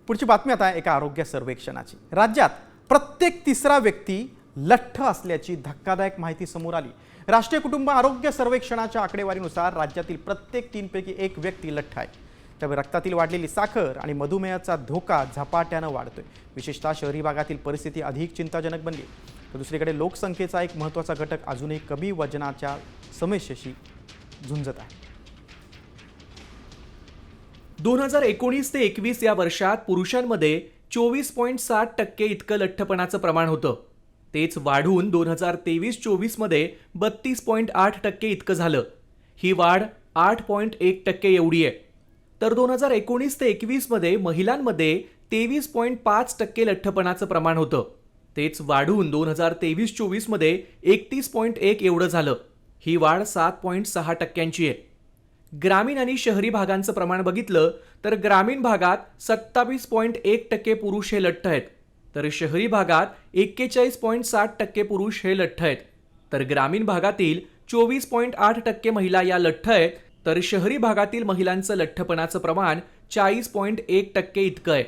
पुढची बातमी आता एका आरोग्य सर्वेक्षणाची। राज्यात प्रत्येक तिसरा व्यक्ती लठ्ठ असल्याची धक्कादायक माहिती समोर आली। राष्ट्रीय कुटुंब आरोग्य सर्वेक्षणाच्या आकडेवारीनुसार राज्यातील प्रत्येक 3 पैकी 1 व्यक्ती लठ्ठ आहे। त्यामुळे रक्तातील वाढलेली साखर आणि मधुमेहाचा धोका झपाट्याने वाढतोय। विशेषतः शहरी भागातील परिस्थिती अधिक चिंताजनक बनली। तर दुसरीकडे लोकसंख्येचा एक महत्त्वाचा घटक अजूनही कमी वजनाच्या समस्येशी झुंजत आहे। 2019 ते 21 या वर्षात पुरुषांमध्ये 24.7% इतकं लठ्ठपणाचं प्रमाण होतं। तेच वाढून 2023-24 मध्ये 32.8% इतकं झालं। ही वाढ 8.1% एवढी आहे। तर 2019 ते 21 मध्ये महिलांमध्ये 23.5% लठ्ठपणाचं प्रमाण होतं। तेच वाढून 2023-24 मध्ये 31.1 एवढं झालं। ही वाढ 7.6%ची आहे। ग्रामीण आणि शहरी भागांचं प्रमाण बघितलं तर ग्रामीण भागात 27.1% पुरुष हे लठ्ठ आहेत, तर शहरी भागात 41.7% पुरुष हे लठ्ठ आहेत। तर ग्रामीण भागातील 24.8% महिला या लठ्ठ आहेत, तर शहरी भागातील महिलांचं लठ्ठपणाचं प्रमाण 40.1% इतकं आहे।